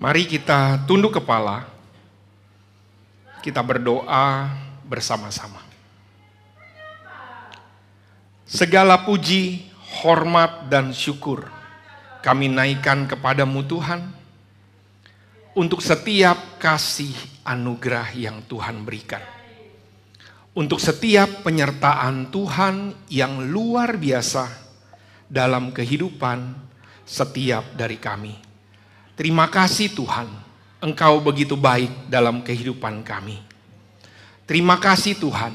Mari kita tunduk kepala, kita berdoa bersama-sama. Segala puji, hormat, dan syukur kami naikkan kepadamu Tuhan, untuk setiap kasih anugerah yang Tuhan berikan. Untuk setiap penyertaan Tuhan yang luar biasa dalam kehidupan setiap dari kami. Terima kasih Tuhan, Engkau begitu baik dalam kehidupan kami. Terima kasih Tuhan,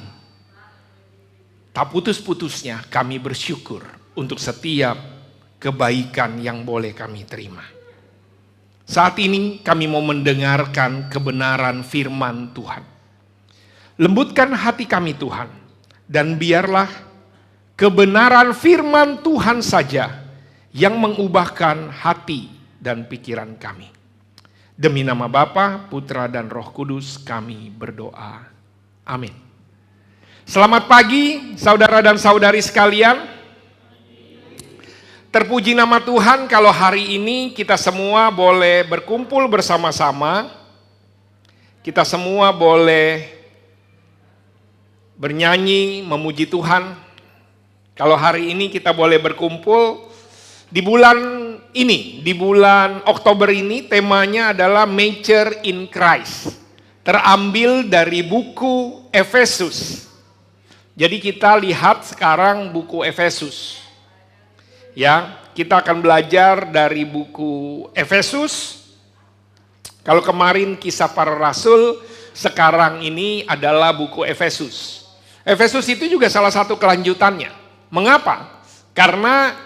tak putus-putusnya kami bersyukur untuk setiap kebaikan yang boleh kami terima. Saat ini kami mau mendengarkan kebenaran firman Tuhan. Lembutkan hati kami Tuhan, dan biarlah kebenaran firman Tuhan saja yang mengubahkan hati dan pikiran kami. Demi nama Bapa, Putra, dan Roh Kudus kami berdoa. Amin. Selamat pagi saudara dan saudari sekalian. Terpuji nama Tuhan kalau hari ini kita semua boleh berkumpul bersama-sama. Kita semua boleh bernyanyi, memuji Tuhan. Kalau hari ini kita boleh berkumpul di bulan ini, di bulan Oktober ini, temanya adalah Mature in Christ. Terambil dari buku Efesus. Jadi kita lihat sekarang buku Efesus. Ya, kita akan belajar dari buku Efesus. Kalau kemarin Kisah Para Rasul, sekarang ini adalah buku Efesus. Efesus itu juga salah satu kelanjutannya. Mengapa? Karena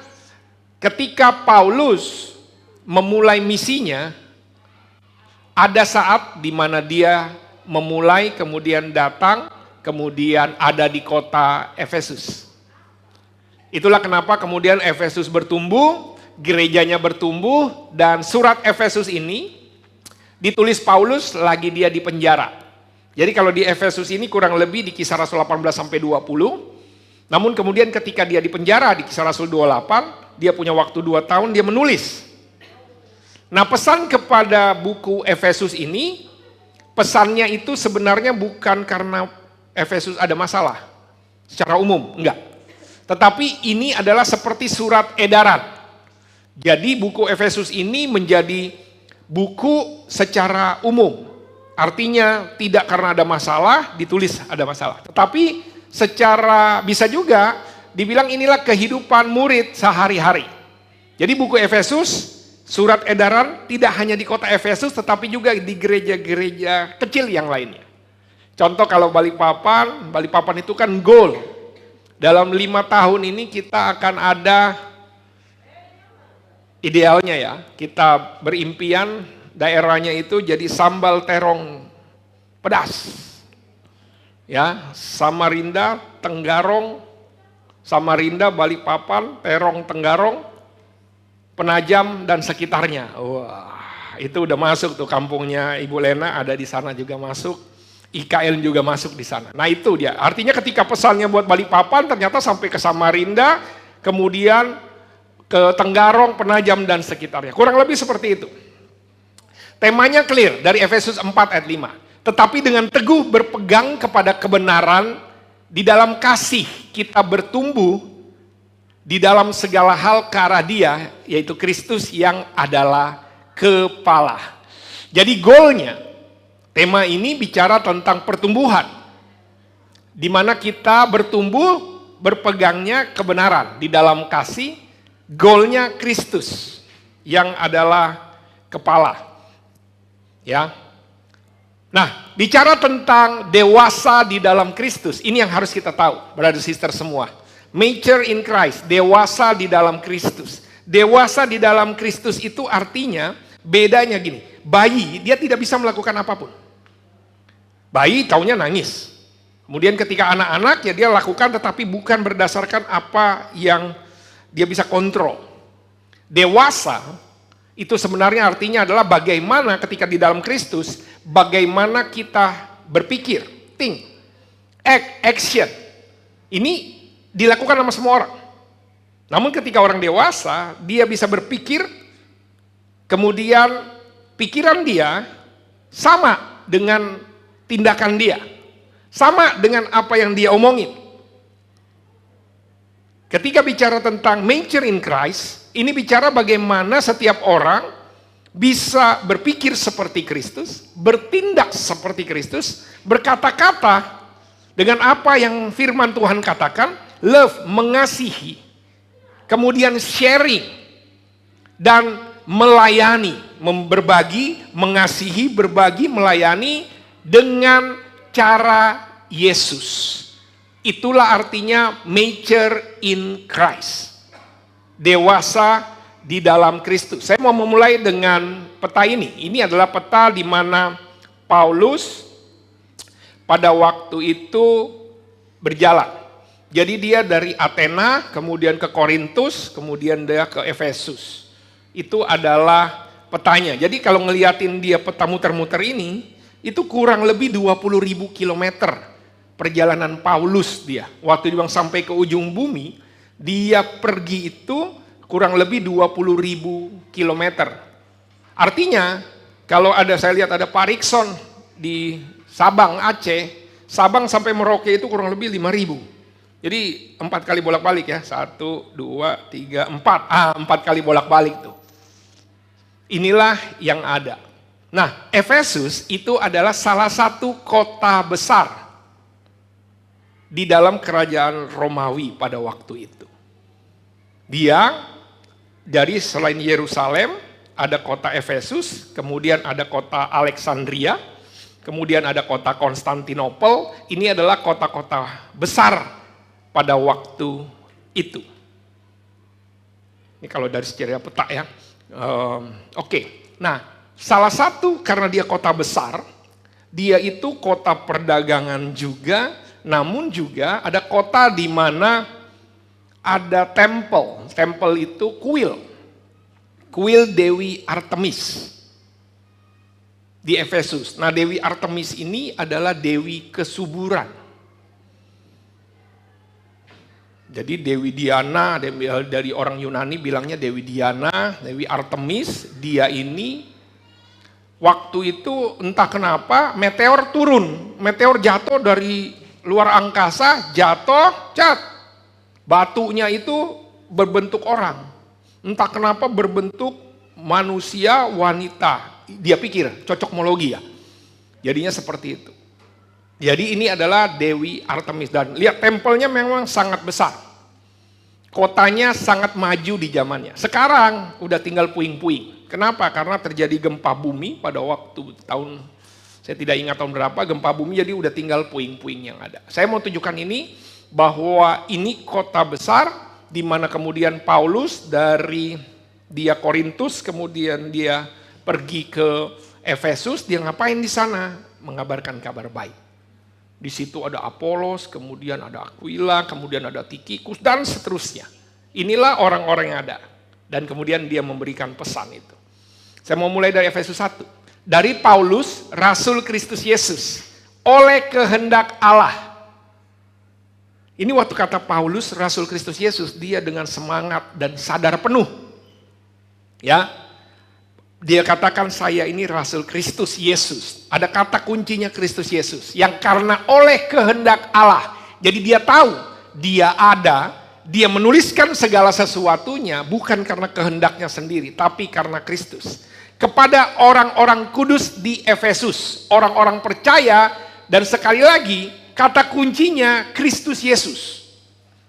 ketika Paulus memulai misinya, ada saat di mana dia memulai, kemudian datang, kemudian ada di kota Efesus. Itulah kenapa kemudian Efesus bertumbuh, gerejanya bertumbuh, dan surat Efesus ini ditulis Paulus lagi dia di penjara. Jadi kalau di Efesus ini kurang lebih di Kisah Rasul 18 sampai 20. Namun kemudian ketika dia di penjara di Kisah Rasul 28, dia punya waktu 2 tahun, dia menulis. Nah, pesan kepada buku Efesus ini, pesannya itu sebenarnya bukan karena Efesus ada masalah secara umum, enggak. Tetapi ini adalah seperti surat edaran. Jadi buku Efesus ini menjadi buku secara umum. Artinya tidak karena ada masalah ditulis ada masalah. Tetapi secara bisa juga dibilang inilah kehidupan murid sehari-hari. Jadi buku Efesus, surat edaran tidak hanya di kota Efesus tetapi juga di gereja-gereja kecil yang lainnya. Contoh kalau Balikpapan itu kan goal. Dalam 5 tahun ini kita akan ada, idealnya ya, kita berimpian daerahnya itu jadi sambal terong pedas. Ya, Samarinda, Tenggarong, Samarinda, Balikpapan, Terong, Tenggarong, Penajam dan sekitarnya. Wah, itu udah masuk tuh kampungnya Ibu Lena ada di sana juga masuk. IKL juga masuk di sana. Nah itu dia. Artinya ketika pesannya buat Balikpapan ternyata sampai ke Samarinda, kemudian ke Tenggarong, Penajam dan sekitarnya. Kurang lebih seperti itu. Temanya clear dari Efesus 4 ayat 5. Tetapi dengan teguh berpegang kepada kebenaran, di dalam kasih kita bertumbuh di dalam segala hal ke arah Dia, yaitu Kristus yang adalah kepala. Jadi goalnya, tema ini bicara tentang pertumbuhan, di mana kita bertumbuh berpegangnya kebenaran di dalam kasih, goalnya Kristus yang adalah kepala. Ya. Nah, bicara tentang dewasa di dalam Kristus, ini yang harus kita tahu, brother sister semua. Mature in Christ, dewasa di dalam Kristus. Dewasa di dalam Kristus itu artinya bedanya gini, bayi dia tidak bisa melakukan apapun. Bayi taunya nangis. Kemudian ketika anak-anak ya dia lakukan tetapi bukan berdasarkan apa yang dia bisa kontrol. Dewasa itu sebenarnya artinya adalah bagaimana ketika di dalam Kristus, bagaimana kita berpikir, think, act, action. Ini dilakukan sama semua orang. Namun ketika orang dewasa, dia bisa berpikir, kemudian pikiran dia sama dengan tindakan dia. Sama dengan apa yang dia omongin. Ketika bicara tentang mature in Christ, ini bicara bagaimana setiap orang bisa berpikir seperti Kristus, bertindak seperti Kristus, berkata-kata dengan apa yang firman Tuhan katakan, love, mengasihi, kemudian sharing, dan melayani, berbagi, mengasihi, berbagi, melayani dengan cara Yesus. Itulah artinya mature in Christ. Dewasa di dalam Kristus. Saya mau memulai dengan peta ini. Ini adalah peta di mana Paulus pada waktu itu berjalan. Jadi dia dari Athena, kemudian ke Korintus, kemudian dia ke Efesus. Itu adalah petanya. Jadi kalau ngeliatin dia peta muter-muter ini, itu kurang lebih 20.000 kilometer perjalanan Paulus dia. Waktu dia sampai ke ujung bumi, dia pergi itu kurang lebih 20.000 kilometer. Artinya, kalau saya lihat ada Pak Rikson di Sabang, Aceh, Sabang sampai Merauke itu kurang lebih 5.000. Jadi 4 kali bolak-balik ya, 1, 2, 3, 4. 4 kali bolak-balik tuh. Inilah yang ada. Nah, Efesus itu adalah salah satu kota besar di dalam kerajaan Romawi pada waktu itu. Dia dari selain Yerusalem ada kota Efesus, kemudian ada kota Alexandria, kemudian ada kota Konstantinopel. Ini adalah kota-kota besar pada waktu itu. Ini kalau dari sejarah peta ya. Oke. Nah, salah satu karena dia kota besar, dia itu kota perdagangan juga. Namun juga ada kota di mana ada tempel. Tempel itu kuil. Kuil Dewi Artemis di Efesus. Nah, Dewi Artemis ini adalah dewi kesuburan. Jadi Dewi Diana, dari orang Yunani bilangnya Dewi Diana, Dewi Artemis, dia ini waktu itu entah kenapa meteor turun. Meteor jatuh dari luar angkasa, jatuh, batunya itu berbentuk orang. Entah kenapa berbentuk manusia wanita. Dia pikir cocokmologi ya. Jadinya seperti itu. Jadi ini adalah Dewi Artemis. Dan lihat tempelnya memang sangat besar. Kotanya sangat maju di zamannya. Sekarang udah tinggal puing-puing. Kenapa? Karena terjadi gempa bumi pada waktu tahun, saya tidak ingat tahun berapa, gempa bumi, jadi udah tinggal puing-puing yang ada. Saya mau tunjukkan ini, bahwa ini kota besar, di mana kemudian Paulus dari dia Korintus, kemudian dia pergi ke Efesus, dia ngapain di sana? Mengabarkan kabar baik. Di situ ada Apolos, kemudian ada Aquila, kemudian ada Tikhikus, dan seterusnya. Inilah orang-orang yang ada. Dan kemudian dia memberikan pesan itu. Saya mau mulai dari Efesus 1. Dari Paulus, Rasul Kristus Yesus, oleh kehendak Allah. Ini waktu kata Paulus, Rasul Kristus Yesus, dia dengan semangat dan sadar penuh. Ya, dia katakan saya ini Rasul Kristus Yesus. Ada kata kuncinya Kristus Yesus, yang karena oleh kehendak Allah. Jadi dia tahu, dia ada, dia menuliskan segala sesuatunya bukan karena kehendaknya sendiri, tapi karena Kristus. Kepada orang-orang kudus di Efesus, orang-orang percaya, dan sekali lagi kata kuncinya Kristus Yesus.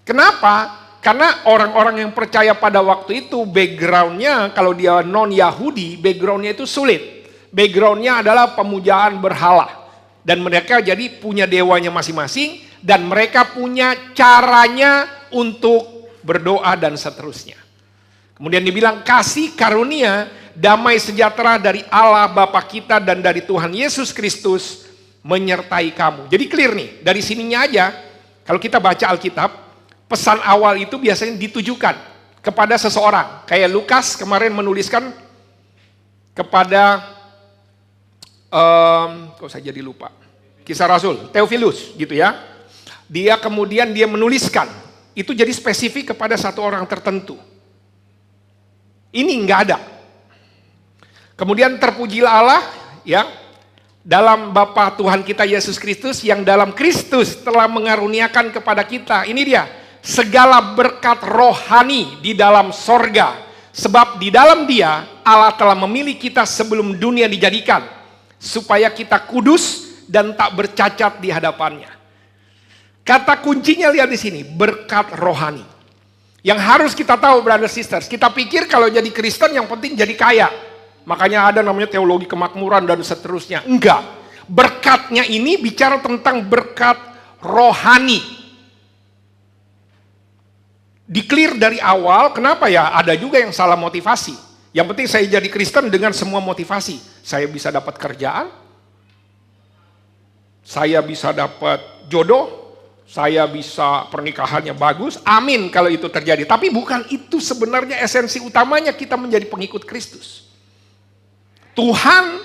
Kenapa? Karena orang-orang yang percaya pada waktu itu backgroundnya, kalau dia non-Yahudi, backgroundnya itu sulit. Backgroundnya adalah pemujaan berhala. Dan mereka jadi punya dewanya masing-masing, dan mereka punya caranya untuk berdoa dan seterusnya. Kemudian dibilang kasih karunia, damai sejahtera dari Allah Bapa kita dan dari Tuhan Yesus Kristus menyertai kamu. Jadi clear nih, dari sininya aja, kalau kita baca Alkitab, pesan awal itu biasanya ditujukan kepada seseorang. Kayak Lukas kemarin menuliskan kepada, kok saya jadi lupa, Kisah Rasul, Theophilus gitu ya. Dia kemudian dia menuliskan, itu jadi spesifik kepada satu orang tertentu. Ini nggak ada. Kemudian terpujilah Allah ya dalam Bapa Tuhan kita Yesus Kristus yang dalam Kristus telah mengaruniakan kepada kita. Ini dia, segala berkat rohani di dalam sorga. Sebab di dalam Dia Allah telah memilih kita sebelum dunia dijadikan, supaya kita kudus dan tak bercacat di hadapannya. Kata kuncinya lihat di sini, berkat rohani. Yang harus kita tahu, brother sisters, kita pikir kalau jadi Kristen yang penting jadi kaya. Makanya ada namanya teologi kemakmuran dan seterusnya. Enggak. Berkatnya ini bicara tentang berkat rohani. Di-clear dari awal, kenapa ya? Ada juga yang salah motivasi. Yang penting saya jadi Kristen dengan semua motivasi. Saya bisa dapat kerjaan, saya bisa dapat jodoh, saya bisa pernikahannya bagus, amin kalau itu terjadi. Tapi bukan itu sebenarnya esensi utamanya kita menjadi pengikut Kristus. Tuhan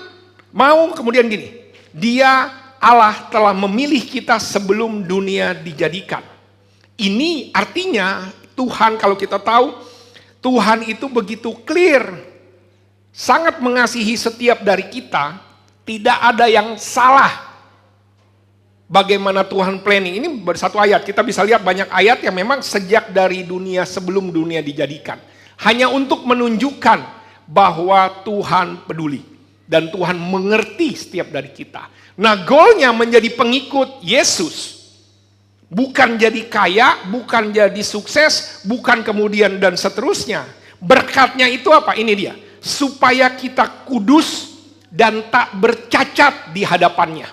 mau kemudian gini, Dia Allah telah memilih kita sebelum dunia dijadikan. Ini artinya Tuhan, kalau kita tahu, Tuhan itu begitu clear, sangat mengasihi setiap dari kita, tidak ada yang salah. Bagaimana Tuhan planning, ini bersatu ayat, kita bisa lihat banyak ayat yang memang sejak dari dunia sebelum dunia dijadikan. Hanya untuk menunjukkan bahwa Tuhan peduli dan Tuhan mengerti setiap dari kita. Nah, goalnya menjadi pengikut Yesus. Bukan jadi kaya, bukan jadi sukses, bukan kemudian dan seterusnya. Berkatnya itu apa? Ini dia. Supaya kita kudus dan tak bercacat di hadapannya.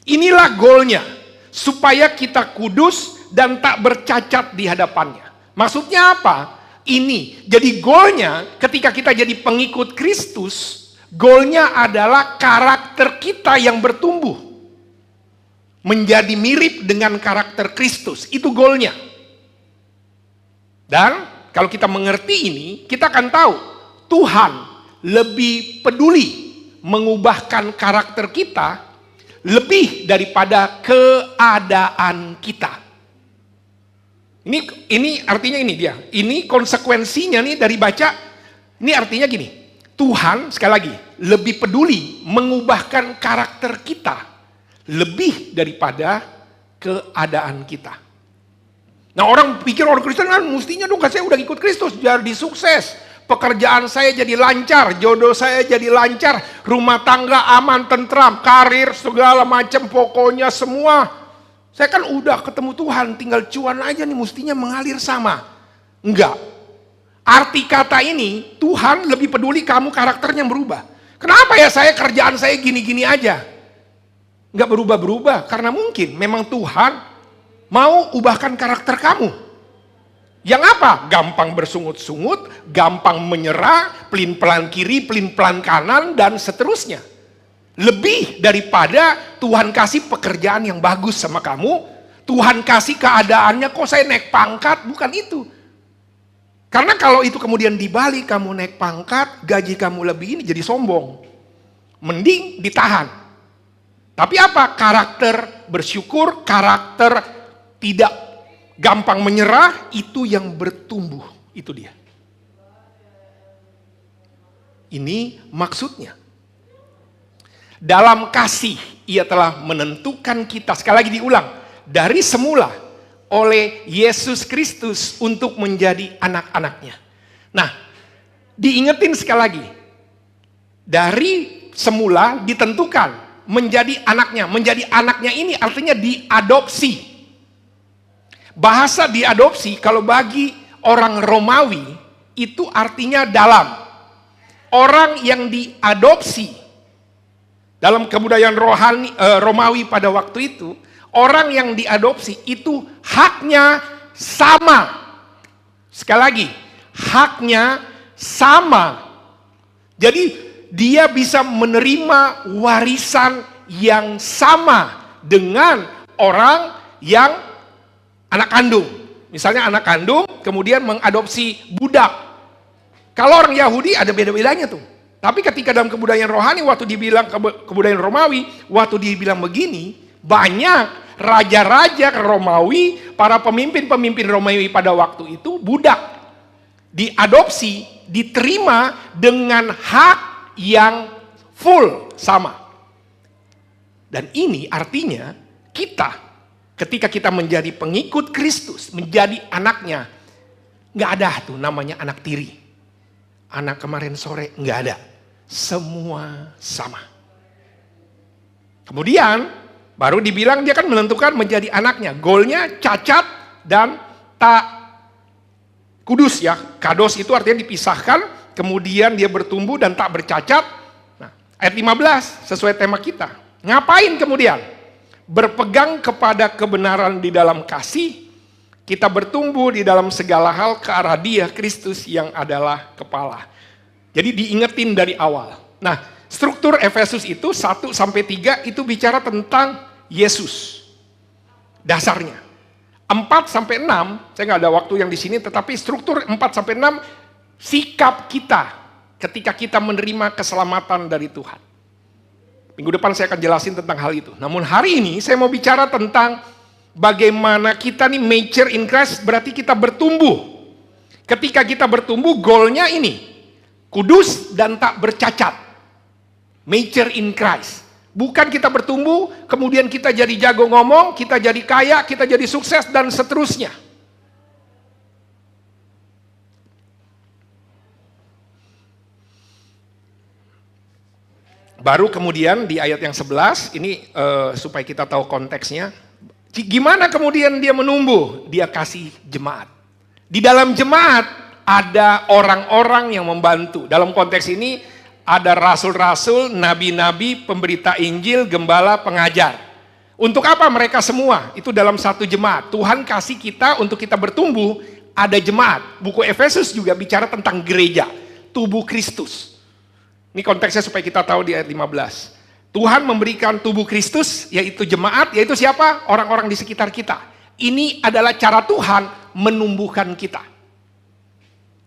Inilah goalnya. Supaya kita kudus dan tak bercacat di hadapannya. Maksudnya apa? Ini. Jadi goalnya ketika kita jadi pengikut Kristus, goalnya adalah karakter kita yang bertumbuh. Menjadi mirip dengan karakter Kristus. Itu goalnya. Dan kalau kita mengerti ini, kita akan tahu Tuhan lebih peduli mengubahkan karakter kita lebih daripada keadaan kita. Ini artinya ini dia. Ini konsekuensinya nih dari baca. Ini artinya gini. Tuhan sekali lagi lebih peduli mengubahkan karakter kita lebih daripada keadaan kita. Nah, orang pikir orang Kristen kan mestinya dong, saya udah ikut Kristus jadi sukses, pekerjaan saya jadi lancar, jodoh saya jadi lancar, rumah tangga aman, tentram, karir segala macam, pokoknya semua. Saya kan udah ketemu Tuhan, tinggal cuan aja nih, mestinya mengalir sama. Enggak. Arti kata ini, Tuhan lebih peduli kamu karakternya berubah. Kenapa ya saya kerjaan saya gini-gini aja? Enggak berubah-berubah, karena mungkin memang Tuhan mau ubahkan karakter kamu. Yang apa? Gampang bersungut-sungut, gampang menyerah, pelin-pelan kiri, pelin-pelan kanan, dan seterusnya. Lebih daripada Tuhan kasih pekerjaan yang bagus sama kamu, Tuhan kasih keadaannya, kok saya naik pangkat, bukan itu. Karena kalau itu kemudian dibalik, kamu naik pangkat, gaji kamu lebih ini jadi sombong. Mending ditahan. Tapi apa? Karakter bersyukur, karakter tidak gampang menyerah, itu yang bertumbuh. Itu dia. Ini maksudnya. Dalam kasih, Ia telah menentukan kita, sekali lagi diulang, dari semula oleh Yesus Kristus untuk menjadi anak-anaknya. Nah, diingetin sekali lagi. Dari semula ditentukan menjadi anaknya. Menjadi anaknya ini artinya diadopsi. Bahasa diadopsi kalau bagi orang Romawi itu artinya dalam. Orang yang diadopsi dalam kebudayaan rohani Romawi pada waktu itu, orang yang diadopsi itu haknya sama. Sekali lagi, haknya sama. Jadi dia bisa menerima warisan yang sama dengan orang yang anak kandung. Misalnya anak kandung kemudian mengadopsi budak. Kalau orang Yahudi ada beda-bedanya tuh. Tapi ketika dalam kebudayaan rohani, waktu dibilang kebudayaan Romawi, waktu dibilang begini, banyak raja-raja Romawi, para pemimpin-pemimpin Romawi pada waktu itu budak. Diadopsi, diterima dengan hak yang full sama. Dan ini artinya kita, ketika kita menjadi pengikut Kristus, menjadi anaknya, nggak ada tuh namanya anak tiri. Anak kemarin sore, nggak ada. Semua sama. Kemudian, baru dibilang dia kan menentukan menjadi anaknya. Goalnya cacat dan tak kudus ya. Kados itu artinya dipisahkan, kemudian dia bertumbuh dan tak bercacat. Nah, ayat 15 sesuai tema kita. Ngapain kemudian? Berpegang kepada kebenaran di dalam kasih, kita bertumbuh di dalam segala hal ke arah Dia, Kristus yang adalah kepala. Jadi diingetin dari awal. Nah, struktur Efesus itu 1-3 itu bicara tentang Yesus. Dasarnya. 4-6, saya nggak ada waktu yang di sini, tetapi struktur 4-6 sikap kita ketika kita menerima keselamatan dari Tuhan. Minggu depan saya akan jelasin tentang hal itu. Namun hari ini saya mau bicara tentang bagaimana kita nih mature in Christ, berarti kita bertumbuh. Ketika kita bertumbuh, goalnya ini, kudus dan tak bercacat. Mature in Christ. Bukan kita bertumbuh, kemudian kita jadi jago ngomong, kita jadi kaya, kita jadi sukses, dan seterusnya. Baru kemudian di ayat yang 11, ini supaya kita tahu konteksnya. Gimana kemudian dia menumbuh? Dia kasih jemaat. Di dalam jemaat ada orang-orang yang membantu. Dalam konteks ini ada rasul-rasul, nabi-nabi, pemberita Injil, gembala, pengajar. Untuk apa mereka semua? Itu dalam satu jemaat. Tuhan kasih kita untuk kita bertumbuh, ada jemaat. Buku Efesus juga bicara tentang gereja, tubuh Kristus. Ini konteksnya supaya kita tahu di ayat 15. Tuhan memberikan tubuh Kristus, yaitu jemaat, yaitu siapa? Orang-orang di sekitar kita. Ini adalah cara Tuhan menumbuhkan kita.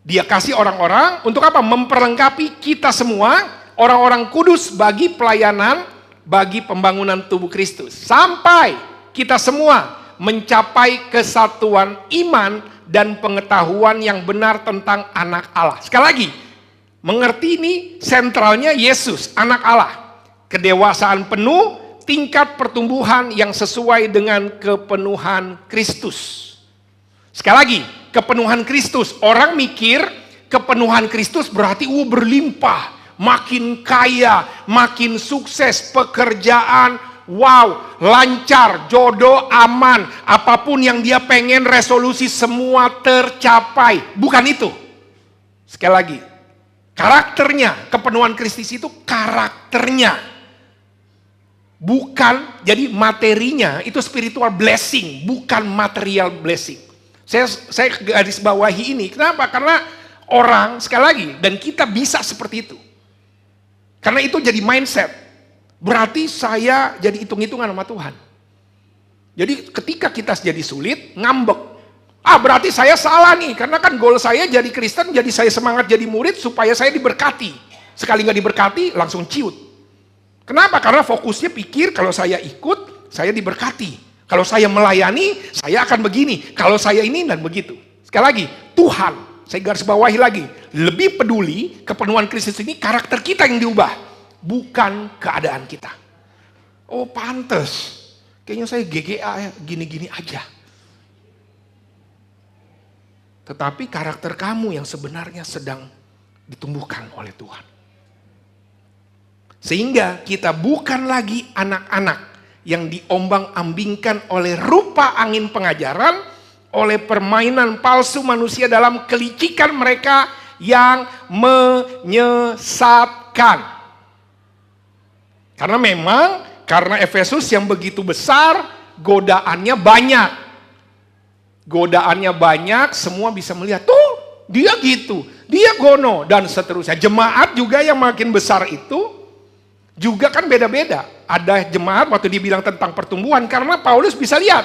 Dia kasih orang-orang untuk apa? Memperlengkapi kita semua, orang-orang kudus bagi pelayanan, bagi pembangunan tubuh Kristus. Sampai kita semua mencapai kesatuan iman dan pengetahuan yang benar tentang anak Allah. Sekali lagi, mengerti ini sentralnya Yesus, anak Allah. Kedewasaan penuh, tingkat pertumbuhan yang sesuai dengan kepenuhan Kristus. Sekali lagi, kepenuhan Kristus. Orang mikir kepenuhan Kristus berarti berlimpah, makin kaya, makin sukses, pekerjaan, wow, lancar, jodoh, aman. Apapun yang dia pengen, resolusi semua tercapai. Bukan itu. Sekali lagi, karakternya, kepenuhan Kristus itu karakternya. Bukan, jadi materinya itu spiritual blessing, bukan material blessing. Saya garis bawahi ini, kenapa? Karena orang, sekali lagi, dan kita bisa seperti itu. Karena itu jadi mindset. Berarti saya jadi hitung-hitungan sama Tuhan. Jadi ketika kita jadi sulit, ngambek. Berarti saya salah nih, karena kan goal saya jadi Kristen, jadi saya semangat jadi murid supaya saya diberkati. Sekali nggak diberkati, langsung ciut. Kenapa? Karena fokusnya pikir kalau saya ikut, saya diberkati. Kalau saya melayani, saya akan begini. Kalau saya ini dan begitu. Sekali lagi, Tuhan, saya garis bawahi lagi, lebih peduli kepenuhan Kristus ini karakter kita yang diubah, bukan keadaan kita. Oh pantes, kayaknya saya GGA ya, gini-gini aja. Tetapi karakter kamu yang sebenarnya sedang ditumbuhkan oleh Tuhan. Sehingga kita bukan lagi anak-anak yang diombang-ambingkan oleh rupa angin pengajaran, oleh permainan palsu manusia dalam kelicikan mereka yang menyesatkan. Karena memang, karena Efesus yang begitu besar, godaannya banyak. Godaannya banyak, semua bisa melihat, tuh dia gitu, dia gono, dan seterusnya. Jemaat juga yang makin besar itu, juga kan beda-beda. Ada jemaat waktu dibilang tentang pertumbuhan, karena Paulus bisa lihat,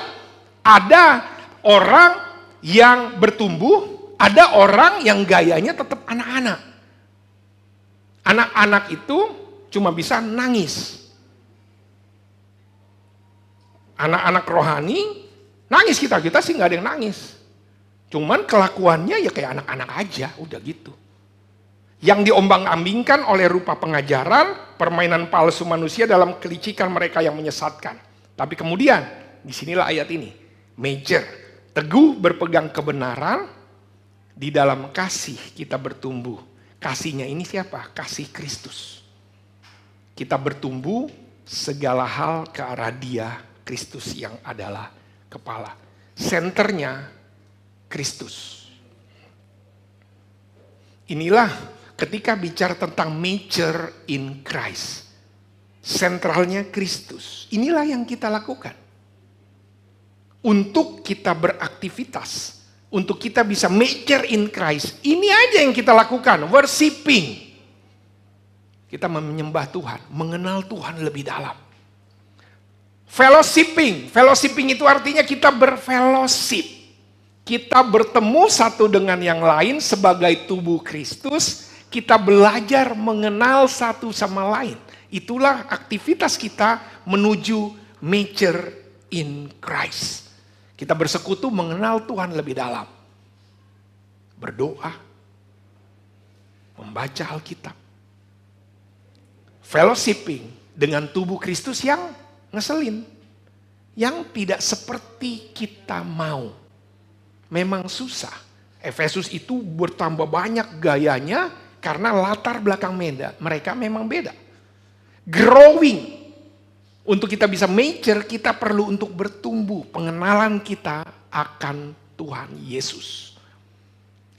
ada orang yang bertumbuh, ada orang yang gayanya tetap anak-anak. Anak-anak itu cuma bisa nangis. Anak-anak rohani, nangis kita sih nggak ada yang nangis. Cuman kelakuannya ya kayak anak-anak aja, udah gitu. yang diombang-ambingkan oleh rupa pengajaran, permainan palsu manusia dalam kelicikan mereka yang menyesatkan. Tapi kemudian, disinilah ayat ini, major, teguh berpegang kebenaran, di dalam kasih kita bertumbuh. Kasihnya ini siapa? Kasih Kristus. Kita bertumbuh segala hal ke arah Dia, Kristus yang adalah kepala. Senternya Kristus. Inilah ketika bicara tentang mature in Christ. Sentralnya Kristus. Inilah yang kita lakukan. Untuk kita beraktivitas. Untuk kita bisa mature in Christ. Ini aja yang kita lakukan. Worshiping. Kita menyembah Tuhan. Mengenal Tuhan lebih dalam. Fellowshipping. Fellowshipping itu artinya kita berfellowship. Kita bertemu satu dengan yang lain sebagai tubuh Kristus. Kita belajar mengenal satu sama lain. Itulah aktivitas kita menuju mature in Christ. Kita bersekutu mengenal Tuhan lebih dalam. Berdoa. Membaca Alkitab. Fellowshipping dengan tubuh Kristus yang ngeselin. Yang tidak seperti kita mau. Memang susah. Efesus itu bertambah banyak gayanya karena latar belakang mereka memang beda. Growing. Untuk kita bisa mature, kita perlu untuk bertumbuh. Pengenalan kita akan Tuhan Yesus.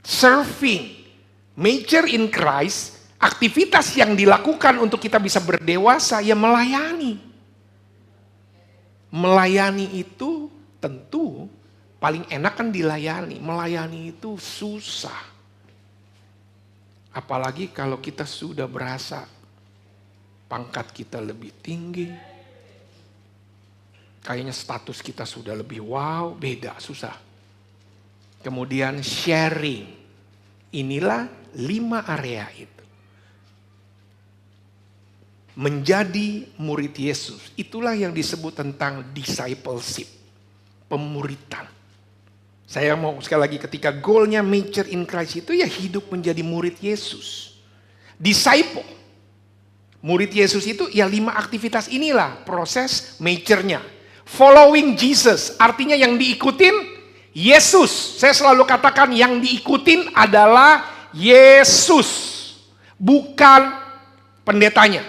Serving. Mature in Christ. Aktivitas yang dilakukan untuk kita bisa berdewasa, ya melayani. Melayani itu tentu paling enak kan dilayani. Melayani itu susah. Apalagi kalau kita sudah berasa pangkat kita lebih tinggi. Kayaknya status kita sudah lebih wow, beda, susah. Kemudian sharing. Inilah 5 area itu. Menjadi murid Yesus. Itulah yang disebut tentang discipleship. Pemuritan. Saya mau sekali lagi ketika goalnya mature in Christ itu ya hidup menjadi murid Yesus. Disciple. Murid Yesus itu ya 5 aktivitas inilah proses mature-nya. Following Jesus artinya yang diikutin Yesus. Saya selalu katakan yang diikutin adalah Yesus. Bukan pendetanya.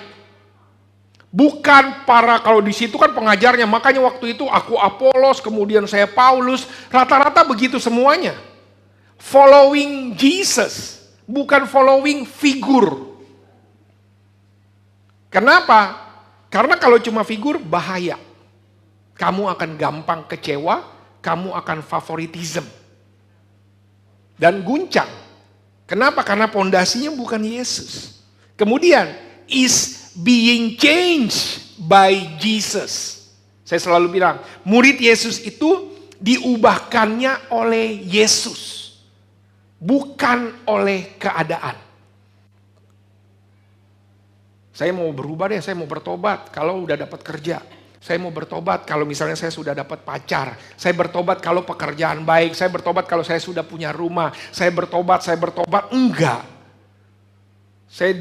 Bukan para, kalau di situ kan pengajarnya, makanya waktu itu aku Apolos, kemudian saya Paulus, rata-rata begitu semuanya. Following Jesus, bukan following figur. Kenapa? Karena kalau cuma figur bahaya. Kamu akan gampang kecewa, kamu akan favoritism. Dan guncang. Kenapa? Karena pondasinya bukan Yesus. Kemudian, is being changed by Jesus. Saya selalu bilang, murid Yesus itu diubahkannya oleh Yesus. Bukan oleh keadaan. Saya mau berubah deh, saya mau bertobat kalau udah dapat kerja. Saya mau bertobat kalau misalnya saya sudah dapat pacar. Saya bertobat kalau pekerjaan baik. Saya bertobat kalau saya sudah punya rumah. Saya bertobat. Enggak. Saya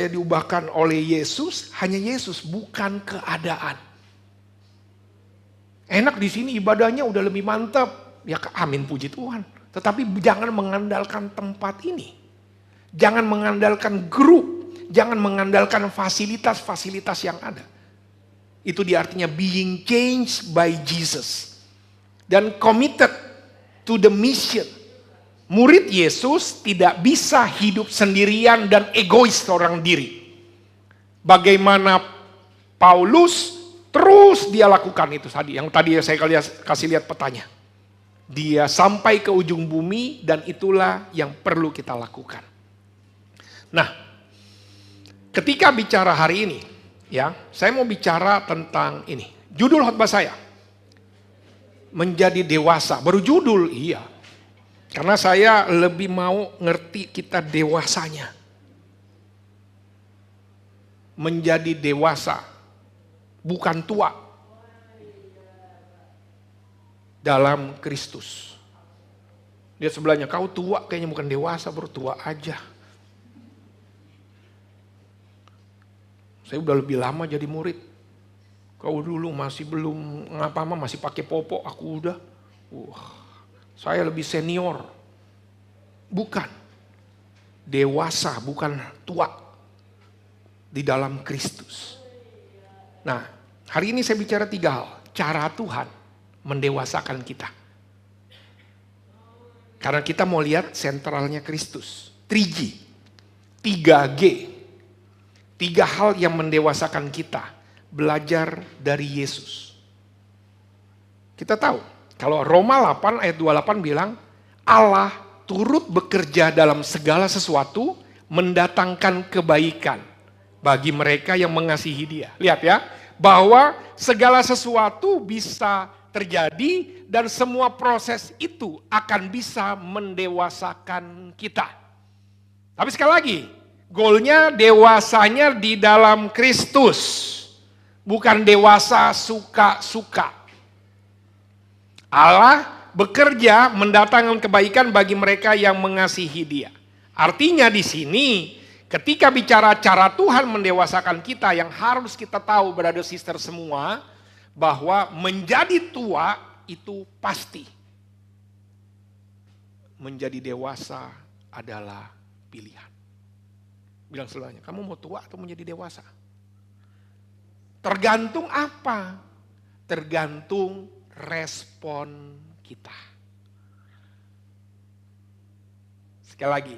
diubahkan oleh Yesus, hanya Yesus, bukan keadaan. Enak di sini ibadahnya udah lebih mantap. Ya amin puji Tuhan. Tetapi jangan mengandalkan tempat ini. Jangan mengandalkan grup. Jangan mengandalkan fasilitas-fasilitas yang ada. Itu artinya being changed by Jesus. Dan committed to the mission. Murid Yesus tidak bisa hidup sendirian dan egois seorang diri. Bagaimana Paulus terus dia lakukan itu tadi. Yang tadi saya kasih lihat petanya. Dia sampai ke ujung bumi dan itulah yang perlu kita lakukan. Nah, ketika bicara hari ini, ya, saya mau bicara tentang ini. Judul khotbah saya, menjadi dewasa. Baru judul, iya. Karena saya lebih mau ngerti kita dewasanya. Menjadi dewasa, bukan tua. Dalam Kristus. Dia sebelahnya, kau tua kayaknya bukan dewasa, baru tua aja. Saya udah lebih lama jadi murid. Kau dulu masih belum ngapa-apa, masih pakai popok, aku udah. Saya lebih senior. Bukan. Dewasa, bukan tua. Di dalam Kristus. Nah, hari ini saya bicara 3 hal. Cara Tuhan mendewasakan kita. Karena kita mau lihat sentralnya Kristus. 3G. 3G. 3 hal yang mendewasakan kita. Belajar dari Yesus. Kita tahu. Kalau Roma 8 ayat 28 bilang. Allah turut bekerja dalam segala sesuatu. Mendatangkan kebaikan. Bagi mereka yang mengasihi dia. Lihat ya. Bahwa segala sesuatu bisa terjadi dan semua proses itu akan bisa mendewasakan kita. Tapi sekali lagi, goalnya dewasanya di dalam Kristus, bukan dewasa suka-suka. Allah bekerja mendatangkan kebaikan bagi mereka yang mengasihi Dia. Artinya di sini, ketika bicara cara Tuhan mendewasakan kita, yang harus kita tahu, brother sister semua, bahwa menjadi tua itu pasti. Menjadi dewasa adalah pilihan. Bilang sebelahnya, kamu mau tua atau menjadi dewasa? Tergantung apa? Tergantung respon kita. Sekali lagi,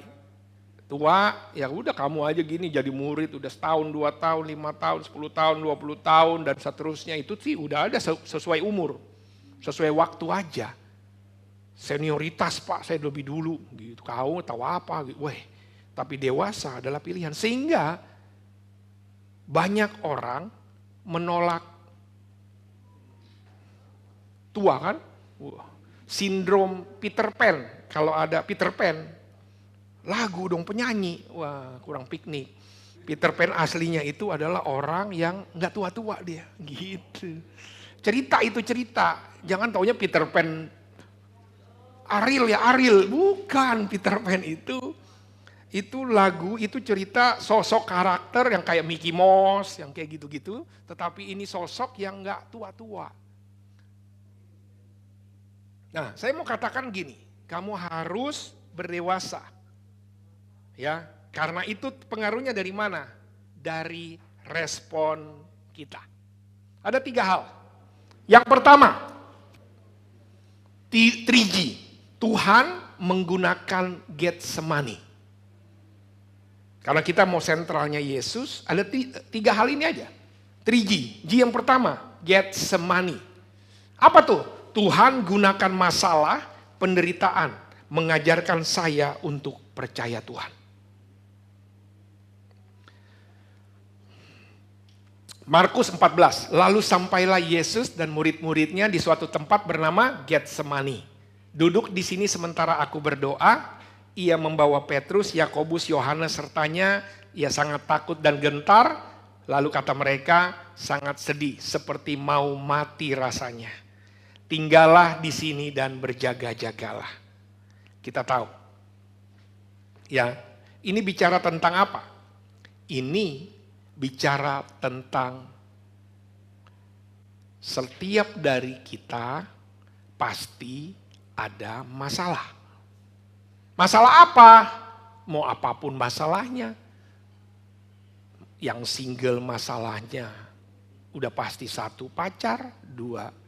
tua, ya udah kamu aja gini jadi murid udah setahun, 2 tahun, 5 tahun, 10 tahun, 20 tahun dan seterusnya. Itu sih udah ada sesuai umur, sesuai waktu aja. Senioritas Pak, saya lebih dulu gitu. Kau tahu apa gitu. Tapi dewasa adalah pilihan. Sehingga banyak orang menolak tua kan. Sindrom Peter Pan, kalau ada Peter Pan. Lagu dong, penyanyi, wah kurang piknik. Peter Pan aslinya itu adalah orang yang gak tua-tua dia, gitu. Cerita itu cerita, jangan taunya Peter Pan Ariel ya Ariel, bukan Peter Pan itu. Itu lagu, itu cerita sosok karakter yang kayak Mickey Mouse, yang kayak gitu-gitu. Tetapi ini sosok yang gak tua-tua. Nah, saya mau katakan gini, kamu harus berdewasa. Ya, karena itu pengaruhnya dari mana? Dari respon kita. Ada 3 hal. Yang pertama, 3G. Tuhan menggunakan Getsemani. Karena kita mau sentralnya Yesus, ada 3 hal ini aja. 3G. G yang pertama, Getsemani. Apa tuh? Tuhan gunakan masalah, penderitaan, mengajarkan saya untuk percaya Tuhan. Markus 14, lalu sampailah Yesus dan murid-muridnya di suatu tempat bernama Getsemani. Duduk di sini sementara aku berdoa, ia membawa Petrus, Yakobus, Yohanes sertanya, ia sangat takut dan gentar, lalu kata mereka sangat sedih seperti mau mati rasanya. Tinggallah di sini dan berjaga-jagalah. Kita tahu. Ya, ini bicara tentang apa? Ini bicara tentang setiap dari kita pasti ada masalah. Masalah apa? Mau apapun masalahnya. Yang single masalahnya udah pasti 1 pacar, 2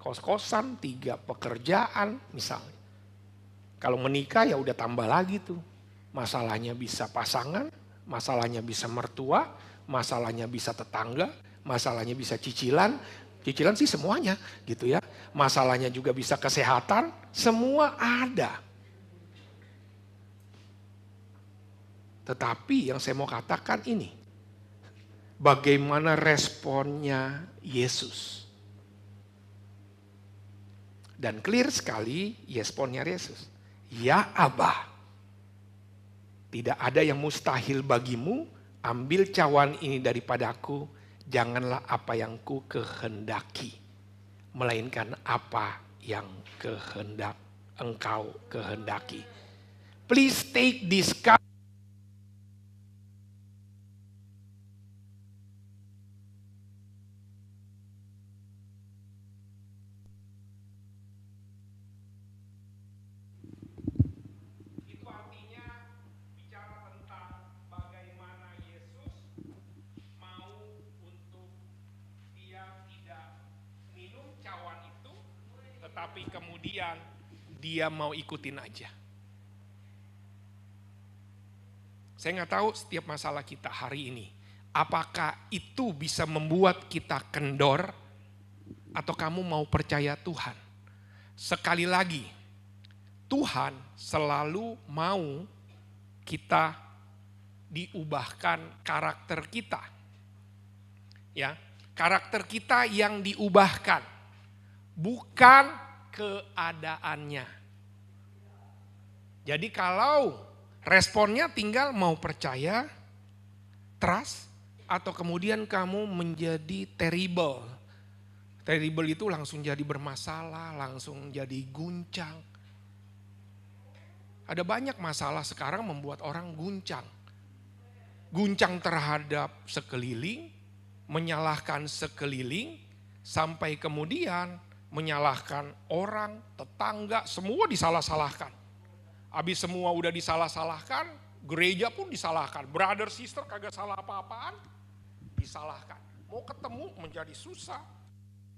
kos-kosan, 3 pekerjaan misalnya. Kalau menikah ya udah tambah lagi tuh. Masalahnya bisa pasangan, masalahnya bisa mertua, masalahnya bisa tetangga, masalahnya bisa cicilan. Cicilan sih semuanya gitu ya. Masalahnya juga bisa kesehatan, semua ada. Tetapi yang saya mau katakan ini, bagaimana responnya Yesus? Dan clear sekali responnya Yesus. Ya Abah, tidak ada yang mustahil bagimu, ambil cawan ini daripadaku, janganlah apa yang ku kehendaki, melainkan apa yang engkau kehendaki. Please take this cup. dia mau ikutin aja. Saya nggak tahu setiap masalah kita hari ini, apakah itu bisa membuat kita kendor atau kamu mau percaya Tuhan? Sekali lagi, Tuhan selalu mau kita diubahkan karakter kita. Ya, karakter kita yang diubahkan, bukan keadaannya. Jadi kalau responnya tinggal mau percaya, trust, atau kemudian kamu menjadi terrible. Terrible itu langsung jadi bermasalah, langsung jadi guncang. Ada banyak masalah sekarang membuat orang guncang. Guncang terhadap sekeliling, menyalahkan sekeliling, sampai kemudian menyalahkan orang, tetangga, semua disalah-salahkan. Habis semua udah disalah-salahkan, gereja pun disalahkan. Brother, sister kagak salah apa-apaan, disalahkan. Mau ketemu menjadi susah,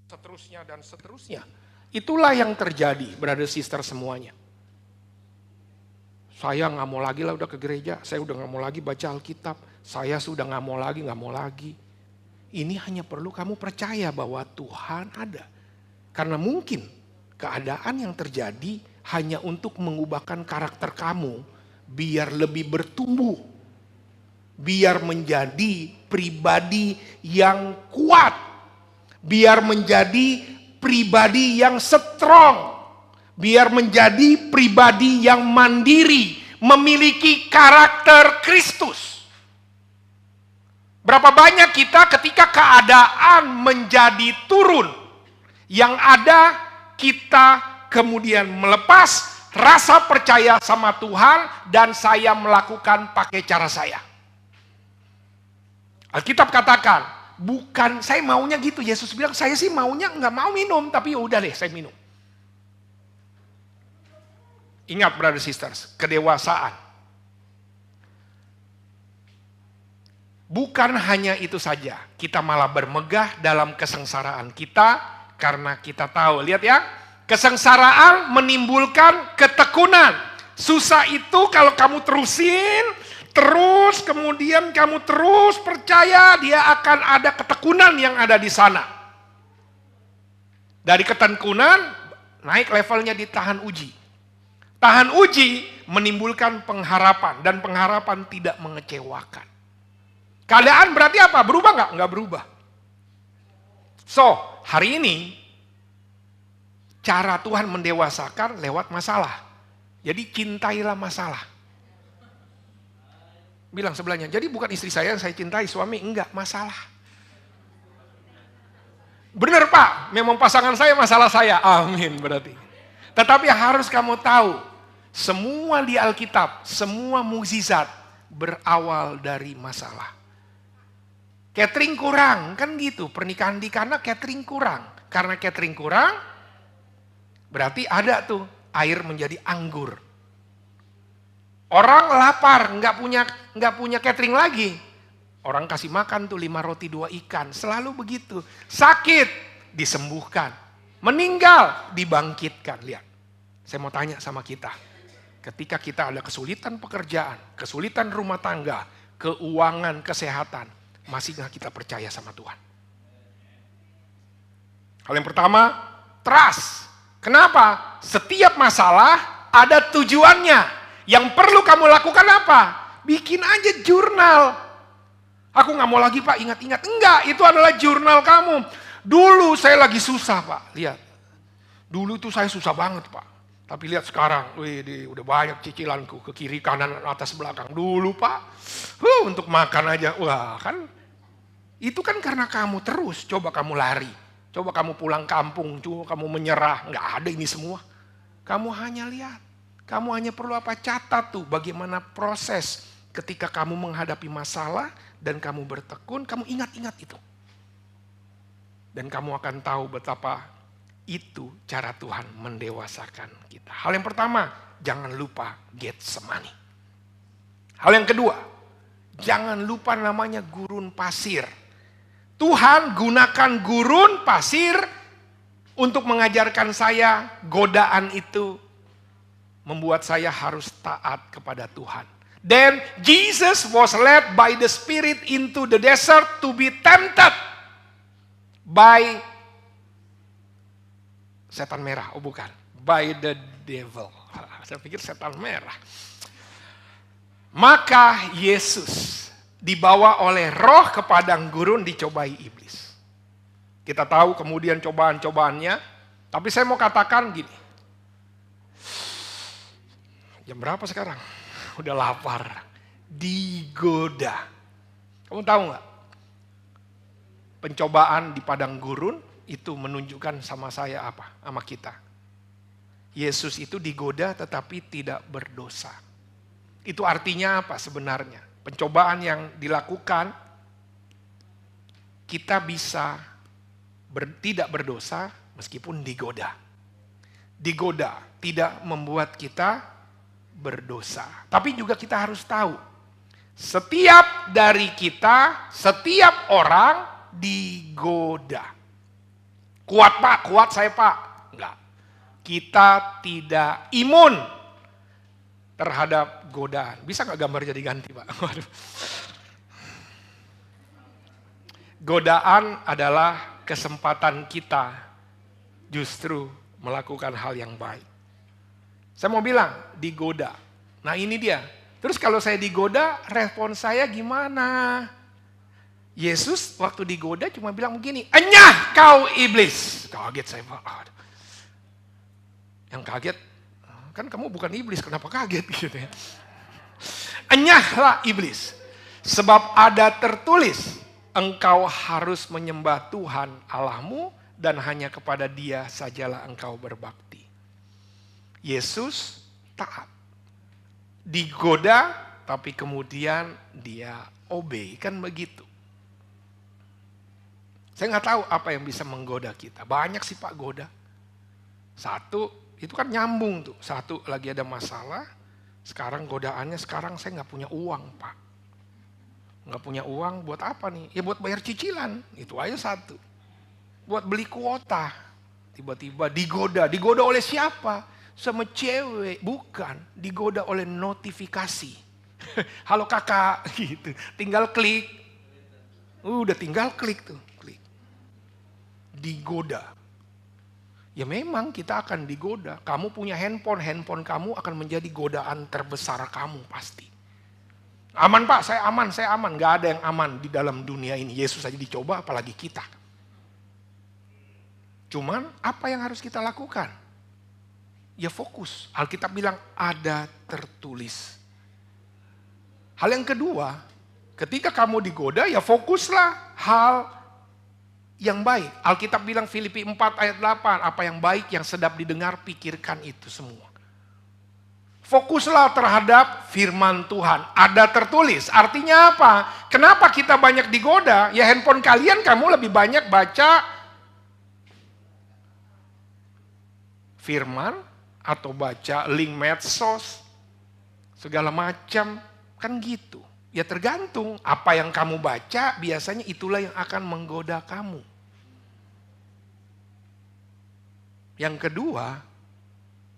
seterusnya dan seterusnya. Itulah yang terjadi, brother, sister semuanya. Saya nggak mau lagi lah udah ke gereja, saya udah nggak mau lagi baca Alkitab, saya sudah nggak mau lagi. Ini hanya perlu kamu percaya bahwa Tuhan ada. Karena mungkin keadaan yang terjadi hanya untuk mengubahkan karakter kamu biar lebih bertumbuh. Biar menjadi pribadi yang kuat. Biar menjadi pribadi yang strong. Biar menjadi pribadi yang mandiri, memiliki karakter Kristus. Berapa banyak kita ketika keadaan menjadi turun, yang ada kita kemudian melepas rasa percaya sama Tuhan dan saya melakukan pakai cara saya. Alkitab katakan, bukan saya maunya gitu. Yesus bilang, saya sih maunya nggak mau minum, tapi udah deh saya minum. Ingat brother sisters, kedewasaan. Bukan hanya itu saja, kita malah bermegah dalam kesengsaraan kita karena kita tahu. Lihat ya, kesengsaraan menimbulkan ketekunan. Susah itu kalau kamu terusin, terus kemudian kamu terus percaya, dia akan ada ketekunan yang ada di sana. Dari ketekunan naik levelnya di tahan uji. Tahan uji menimbulkan pengharapan dan pengharapan tidak mengecewakan. Keadaan berarti apa? Berubah nggak? Nggak berubah. So, hari ini cara Tuhan mendewasakan lewat masalah. Jadi cintailah masalah. Bilang sebelahnya, jadi bukan istri saya yang saya cintai, suami enggak, masalah. Benar Pak, memang pasangan saya masalah saya. Amin berarti. Tetapi harus kamu tahu, semua di Alkitab, semua mukjizat berawal dari masalah. Catering kurang, kan gitu. Pernikahan di Kana catering kurang. Karena catering kurang, berarti ada tuh air menjadi anggur. Orang lapar, nggak punya catering lagi. Orang kasih makan tuh 5 roti 2 ikan, selalu begitu. Sakit, disembuhkan. Meninggal, dibangkitkan. Lihat, saya mau tanya sama kita. Ketika kita ada kesulitan pekerjaan, kesulitan rumah tangga, keuangan, kesehatan, masih nggak kita percaya sama Tuhan? Hal yang pertama, trust. Kenapa? Setiap masalah ada tujuannya. Yang perlu kamu lakukan apa? Bikin aja jurnal. Aku nggak mau lagi Pak, ingat-ingat. Enggak, itu adalah jurnal kamu. Dulu saya lagi susah Pak, lihat. Dulu tuh saya susah banget Pak. Tapi lihat sekarang, udah banyak cicilanku ke kiri, kanan, atas, belakang. Dulu Pak, untuk makan aja. Wah kan, itu kan karena kamu terus coba kamu lari. Coba kamu pulang kampung, coba kamu menyerah. Nggak ada ini semua. Kamu hanya lihat. Kamu hanya perlu apa? Catat tuh bagaimana proses ketika kamu menghadapi masalah dan kamu bertekun, kamu ingat-ingat itu. Dan kamu akan tahu betapa itu cara Tuhan mendewasakan kita. Hal yang pertama, jangan lupa Getsemani. Hal yang kedua, jangan lupa namanya gurun pasir. Tuhan gunakan gurun pasir untuk mengajarkan saya godaan itu membuat saya harus taat kepada Tuhan. Then Jesus was led by the Spirit into the desert to be tempted by setan merah. Oh bukan, by the devil. Saya pikir setan merah. Maka Yesus dibawa oleh roh ke padang gurun dicobai iblis. Kita tahu kemudian cobaan-cobaannya, tapi saya mau katakan gini. Jam berapa sekarang? Udah lapar. Digoda. Kamu tahu nggak? Pencobaan di padang gurun itu menunjukkan sama saya apa? Sama kita. Yesus itu digoda tetapi tidak berdosa. Itu artinya apa sebenarnya? Pencobaan yang dilakukan, kita bisa tidak berdosa meskipun digoda. Digoda tidak membuat kita berdosa. Tapi juga kita harus tahu, setiap dari kita, setiap orang digoda. Kuat Pak, kuat saya Pak. Enggak. Kita tidak imun terhadap godaan. Bisa nggak gambarnya diganti Pak? Waduh. Godaan adalah kesempatan kita justru melakukan hal yang baik. Saya mau bilang, digoda. Nah ini dia. Terus kalau saya digoda, respon saya gimana? Yesus waktu digoda cuma bilang begini, "Enyah kau iblis." Kaget saya Pak. Yang kaget, kan kamu bukan iblis, kenapa kaget gitu ya. "Enyahlah iblis, sebab ada tertulis, engkau harus menyembah Tuhan Allahmu dan hanya kepada Dia sajalah engkau berbakti." Yesus taat. Digoda, tapi kemudian dia obey. Kan begitu. Saya nggak tahu apa yang bisa menggoda kita. Banyak sih Pak goda. Satu, itu kan nyambung tuh. Satu, lagi ada masalah. Sekarang godaannya, sekarang saya nggak punya uang Pak. Nggak punya uang buat apa nih? Ya buat bayar cicilan. Itu aja satu. Buat beli kuota. Tiba-tiba digoda. Digoda oleh siapa? Sama cewek, bukan, digoda oleh notifikasi. Halo kakak, gitu. Tinggal klik. Udah tinggal klik tuh, klik. Digoda. Ya memang kita akan digoda. Kamu punya handphone kamu akan menjadi godaan terbesar kamu pasti. Aman Pak, saya aman. Gak ada yang aman di dalam dunia ini. Yesus aja dicoba, apalagi kita. Cuman apa yang harus kita lakukan? Ya fokus. Alkitab bilang ada tertulis. Hal yang kedua, ketika kamu digoda ya fokuslah hal yang baik. Alkitab bilang Filipi 4 ayat 8, apa yang baik yang sedap didengar pikirkan itu semua. Fokuslah terhadap firman Tuhan. Ada tertulis. Artinya apa? Kenapa kita banyak digoda? Ya handphone kalian kamu lebih banyak baca firman atau baca link medsos, segala macam, kan gitu. Ya tergantung, apa yang kamu baca biasanya itulah yang akan menggoda kamu. Yang kedua,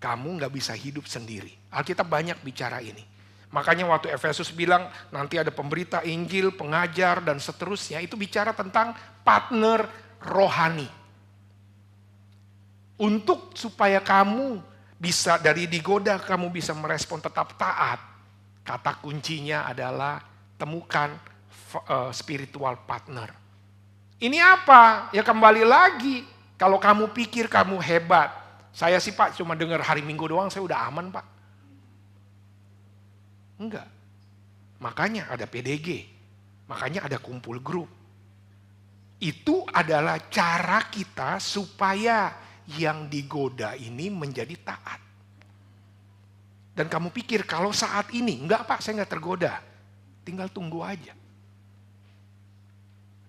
kamu gak bisa hidup sendiri. Alkitab banyak bicara ini. Makanya waktu Efesus bilang nanti ada pemberita Injil, pengajar dan seterusnya, itu bicara tentang partner rohani. Untuk supaya kamu bisa dari digoda kamu bisa merespon tetap taat. Kata kuncinya adalah temukan spiritual partner. Ini apa? Ya kembali lagi. Kalau kamu pikir kamu hebat. Saya sih Pak cuma dengar hari Minggu doang saya udah aman Pak. Enggak. Makanya ada PDG. Makanya ada kumpul grup. Itu adalah cara kita supaya yang digoda ini menjadi taat. Dan kamu pikir kalau saat ini, enggak Pak saya enggak tergoda. Tinggal tunggu aja.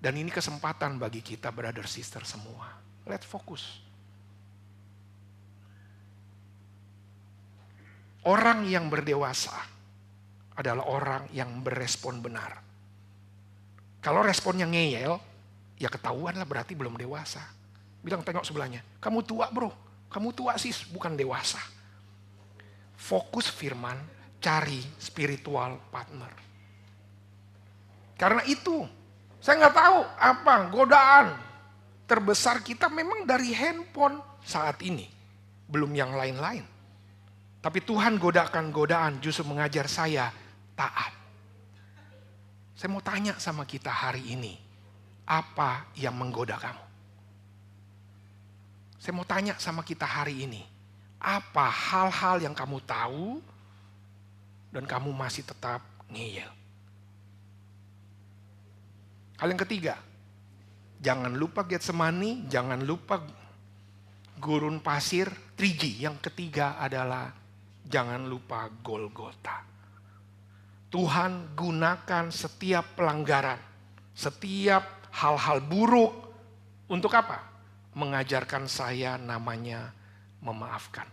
Dan ini kesempatan bagi kita brother sister semua. Let's focus. Orang yang berdewasa adalah orang yang berespon benar. Kalau responnya ngeyel, ya ketahuan lah berarti belum dewasa. Bilang tengok sebelahnya, kamu tua bro, kamu tua sis, bukan dewasa. fokus firman, cari spiritual partner. Karena itu, saya nggak tahu apa godaan terbesar kita memang dari handphone saat ini. Belum yang lain-lain. Tapi Tuhan godakan godaan justru mengajar saya taat. Saya mau tanya sama kita hari ini, apa yang menggoda kamu? Saya mau tanya sama kita hari ini, apa hal-hal yang kamu tahu dan kamu masih tetap ngeyel? Hal yang ketiga, jangan lupa Getsemani, jangan lupa gurun pasir, 3G. Yang ketiga adalah jangan lupa Golgota. Tuhan gunakan setiap pelanggaran, setiap hal-hal buruk untuk apa? Mengajarkan saya namanya memaafkan.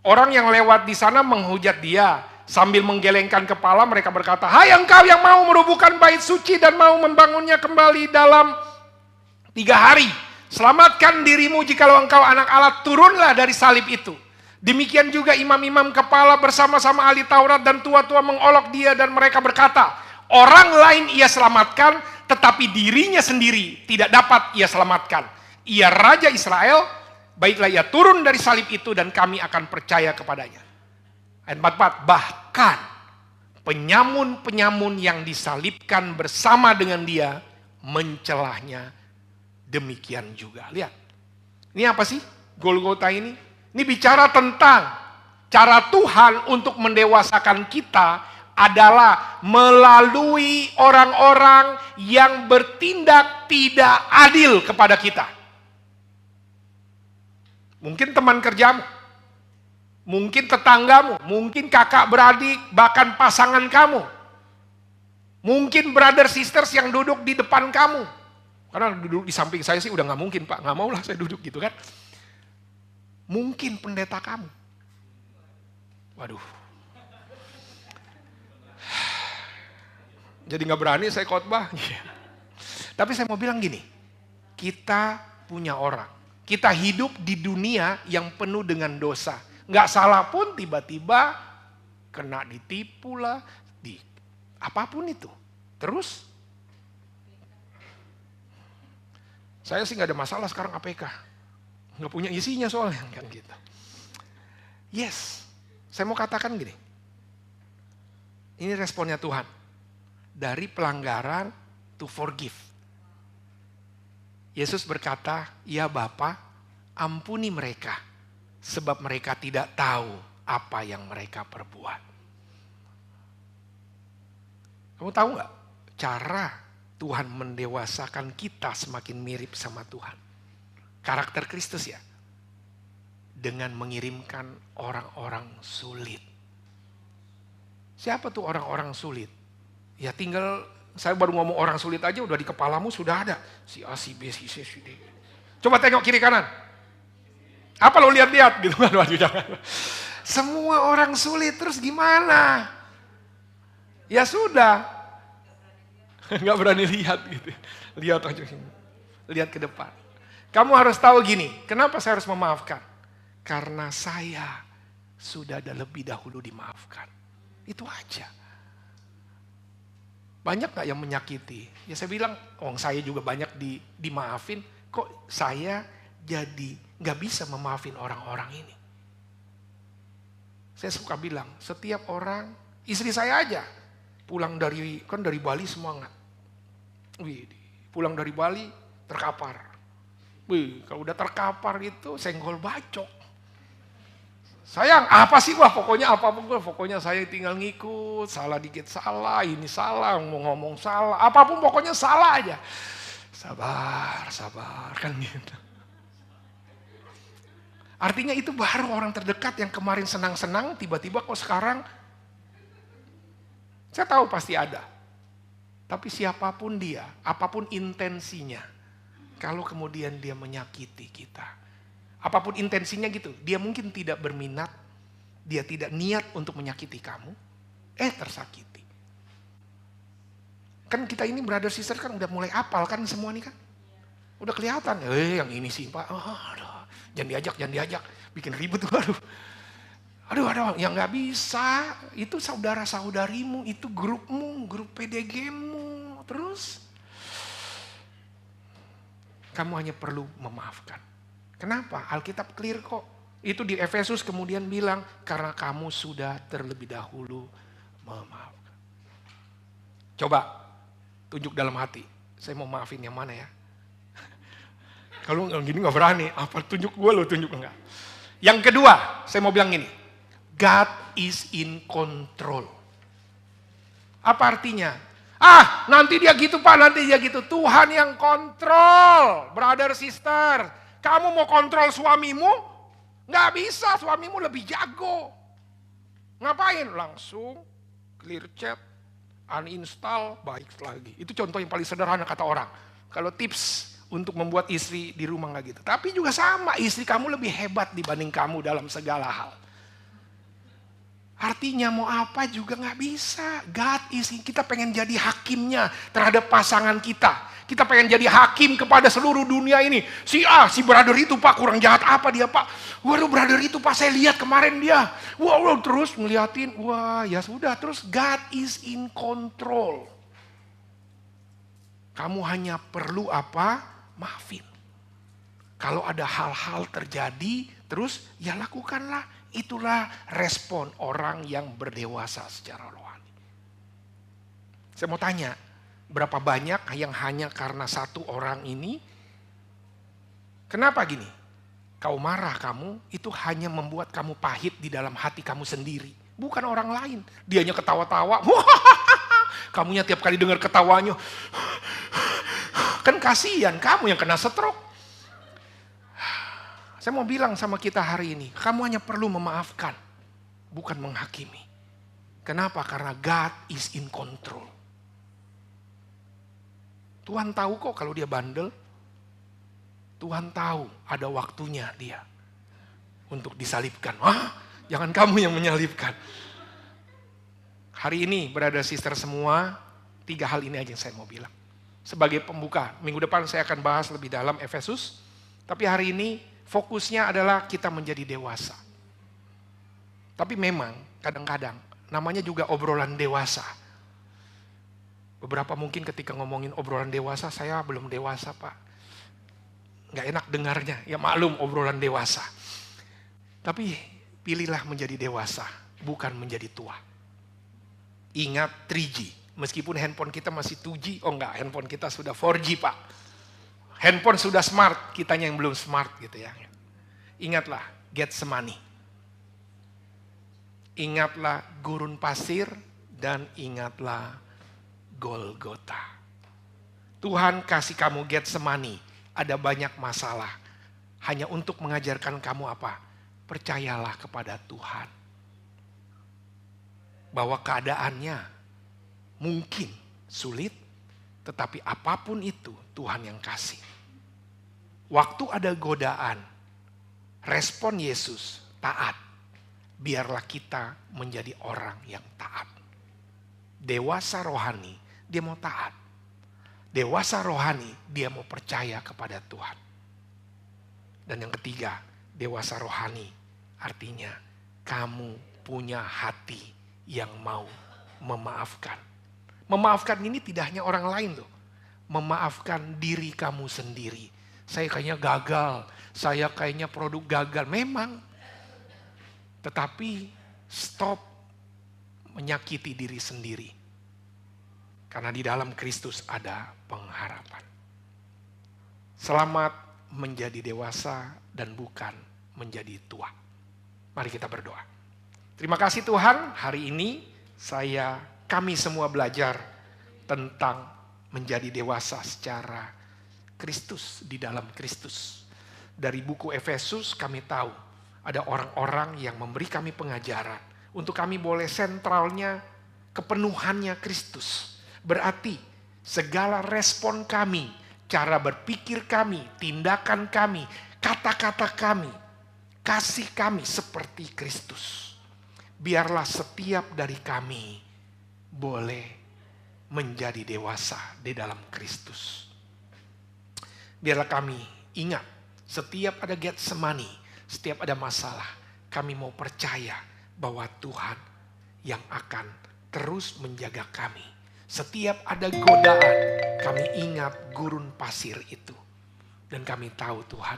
Orang yang lewat di sana menghujat dia sambil menggelengkan kepala, mereka berkata, "Hai engkau yang mau merubuhkan bait suci dan mau membangunnya kembali dalam 3 hari. Selamatkan dirimu jikalau engkau anak Allah, turunlah dari salib itu." Demikian juga imam-imam kepala bersama-sama ahli Taurat dan tua-tua mengolok dia dan mereka berkata, orang lain ia selamatkan, tetapi dirinya sendiri tidak dapat ia selamatkan. Ia Raja Israel, baiklah ia turun dari salib itu dan kami akan percaya kepadanya. Ayat 44, bahkan penyamun-penyamun yang disalibkan bersama dengan dia mencelahnya demikian juga. Lihat, ini apa sih Golgota ini? Ini bicara tentang cara Tuhan untuk mendewasakan kita adalah melalui orang-orang yang bertindak tidak adil kepada kita. Mungkin teman kerjamu, mungkin tetanggamu, mungkin kakak beradik, bahkan pasangan kamu. Mungkin brother sisters yang duduk di depan kamu. Karena duduk di samping saya sih udah gak mungkin Pak, gak maulah saya duduk gitu kan. Mungkin pendeta kamu. Waduh. Jadi gak berani saya khotbah. Tapi saya mau bilang gini, kita punya orang. Kita hidup di dunia yang penuh dengan dosa. Gak salah pun tiba-tiba kena ditipu lah, apapun itu. Terus, saya sih gak ada masalah sekarang APK. Nggak punya isinya soalnya kan gitu. Yes, saya mau katakan gini. Ini responnya Tuhan. Dari pelanggaran to forgive. Yesus berkata, ya Bapa, ampuni mereka. Sebab mereka tidak tahu apa yang mereka perbuat. Kamu tahu nggak? Cara Tuhan mendewasakan kita semakin mirip sama Tuhan. Karakter Kristus ya. Dengan mengirimkan orang-orang sulit. Siapa tuh orang-orang sulit? Ya tinggal, saya baru ngomong orang sulit aja udah di kepalamu sudah ada. Si A, si B, si C, si D. Coba tengok kiri kanan. Apa lo lihat-lihat gitu kan? Waduh, jangan. Semua orang sulit terus gimana? Ya sudah. Nggak berani lihat gitu. Lihat aja. Lihat ke depan. Kamu harus tahu gini, kenapa saya harus memaafkan? Karena saya sudah lebih dahulu dimaafkan. Itu aja. Banyak gak yang menyakiti? Ya saya bilang, saya juga banyak dimaafin. Kok saya jadi gak bisa memaafin orang-orang ini? Saya suka bilang, setiap orang, istri saya aja, pulang dari Bali semangat. Pulang dari Bali terkapar. Kalau udah terkapar gitu, senggol bacok. Sayang, apa sih? Pokoknya saya tinggal ngikut, salah dikit salah, ini salah, mau ngomong salah, apapun pokoknya salah aja. Sabar, kan gitu. Artinya itu baru orang terdekat yang kemarin senang-senang, tiba-tiba kok sekarang, saya tahu pasti ada. Tapi siapapun dia, apapun intensinya, kalau kemudian dia menyakiti kita, apapun intensinya gitu, dia mungkin tidak berminat, dia tidak niat untuk menyakiti kamu, tersakiti. Kan kita ini brother sister kan udah mulai apal kan semua nih kan. Udah kelihatan, yang ini sih Pak, jangan diajak, bikin ribut waduh. Aduh, ya nggak bisa. Itu saudara-saudarimu, itu grupmu, grup PDG-mu. Terus kamu hanya perlu memaafkan. Kenapa? Alkitab clear kok. Itu di Efesus kemudian bilang, karena kamu sudah terlebih dahulu memaafkan. Coba tunjuk dalam hati. Saya mau maafin yang mana ya? Kalau gini gak berani. Apa tunjuk gue lo tunjuk enggak? Yang kedua, saya mau bilang gini. God is in control. Apa artinya? Nanti dia gitu Pak, nanti dia gitu. Tuhan yang kontrol. Brother, sister. Kamu mau kontrol suamimu? Nggak bisa, suamimu lebih jago. Ngapain? Langsung clear chat, uninstall, baik lagi. Itu contoh yang paling sederhana kata orang. Kalau tips untuk membuat istri di rumah nggak gitu. Tapi juga sama, istri kamu lebih hebat dibanding kamu dalam segala hal. Artinya mau apa juga nggak bisa. God is, kita pengen jadi hakimnya terhadap pasangan kita. Kita pengen jadi hakim kepada seluruh dunia ini. Si brother itu Pak kurang jahat apa dia Pak. Waduh brother itu Pak saya lihat kemarin dia. Wow terus ngeliatin. Wah ya sudah terus God is in control. Kamu hanya perlu apa? Maafin. Kalau ada hal-hal terjadi terus ya lakukanlah. Itulah respon orang yang berdewasa secara rohani. Saya mau tanya, berapa banyak yang hanya karena satu orang ini? Kenapa gini? Kau marah kamu, itu hanya membuat kamu pahit di dalam hati kamu sendiri. Bukan orang lain. Dianya ketawa-tawa. Kamunya tiap kali dengar ketawanya. Kan kasihan kamu yang kena stroke. Saya mau bilang sama kita hari ini, kamu hanya perlu memaafkan, bukan menghakimi. Kenapa? Karena God is in control. Tuhan tahu kok kalau dia bandel. Tuhan tahu ada waktunya dia untuk disalibkan. Jangan kamu yang menyalibkan. Hari ini berada sister semua, 3 hal ini aja yang saya mau bilang. Sebagai pembuka, minggu depan saya akan bahas lebih dalam Efesus. Tapi hari ini fokusnya adalah kita menjadi dewasa. Tapi memang kadang-kadang namanya juga obrolan dewasa. Beberapa mungkin ketika ngomongin obrolan dewasa, saya belum dewasa Pak. Nggak enak dengarnya, ya maklum obrolan dewasa. Tapi pilihlah menjadi dewasa, bukan menjadi tua. Ingat 3G, meskipun handphone kita masih 2G, handphone kita sudah 4G Pak. Handphone sudah smart, kitanya yang belum smart gitu ya. Ingatlah, Getsemani. Ingatlah gurun pasir dan ingatlah Golgota. Tuhan kasih kamu Getsemani, ada banyak masalah. Hanya untuk mengajarkan kamu apa? Percayalah kepada Tuhan. Bahwa keadaannya mungkin sulit, tetapi apapun itu Tuhan yang kasih. Waktu ada godaan, respon Yesus taat. Biarlah kita menjadi orang yang taat. Dewasa rohani, dia mau taat. Dewasa rohani, dia mau percaya kepada Tuhan. Dan yang ketiga, dewasa rohani artinya kamu punya hati yang mau memaafkan. Memaafkan ini tidak hanya orang lain loh. Memaafkan diri kamu sendiri. Saya kayaknya gagal. Saya kayaknya produk gagal. Memang. Tetapi stop menyakiti diri sendiri. Karena di dalam Kristus ada pengharapan. Selamat menjadi dewasa dan bukan menjadi tua. Mari kita berdoa. Terima kasih Tuhan, hari ini kami semua belajar tentang menjadi dewasa secara Kristus, di dalam Kristus. Dari buku Efesus kami tahu ada orang-orang yang memberi kami pengajaran untuk kami boleh sentralnya kepenuhannya Kristus. Berarti segala respon kami, cara berpikir kami, tindakan kami, kata-kata kami, kasih kami seperti Kristus. Biarlah setiap dari kami boleh menjadi dewasa di dalam Kristus. Biarlah kami ingat setiap ada Getsemani, setiap ada masalah, kami mau percaya bahwa Tuhan yang akan terus menjaga kami. Setiap ada godaan, kami ingat gurun pasir itu. Dan kami tahu Tuhan,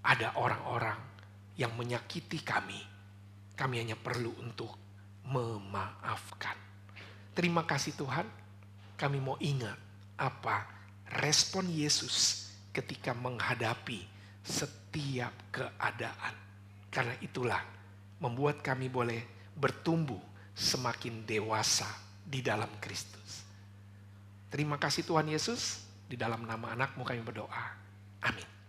ada orang-orang yang menyakiti kami. Kami hanya perlu untuk memaafkan. Terima kasih Tuhan, kami mau ingat apa respon Yesus ketika menghadapi setiap keadaan. Karena itulah membuat kami boleh bertumbuh semakin dewasa di dalam Kristus. Terima kasih Tuhan Yesus, di dalam nama anak-Mu kami berdoa. Amin.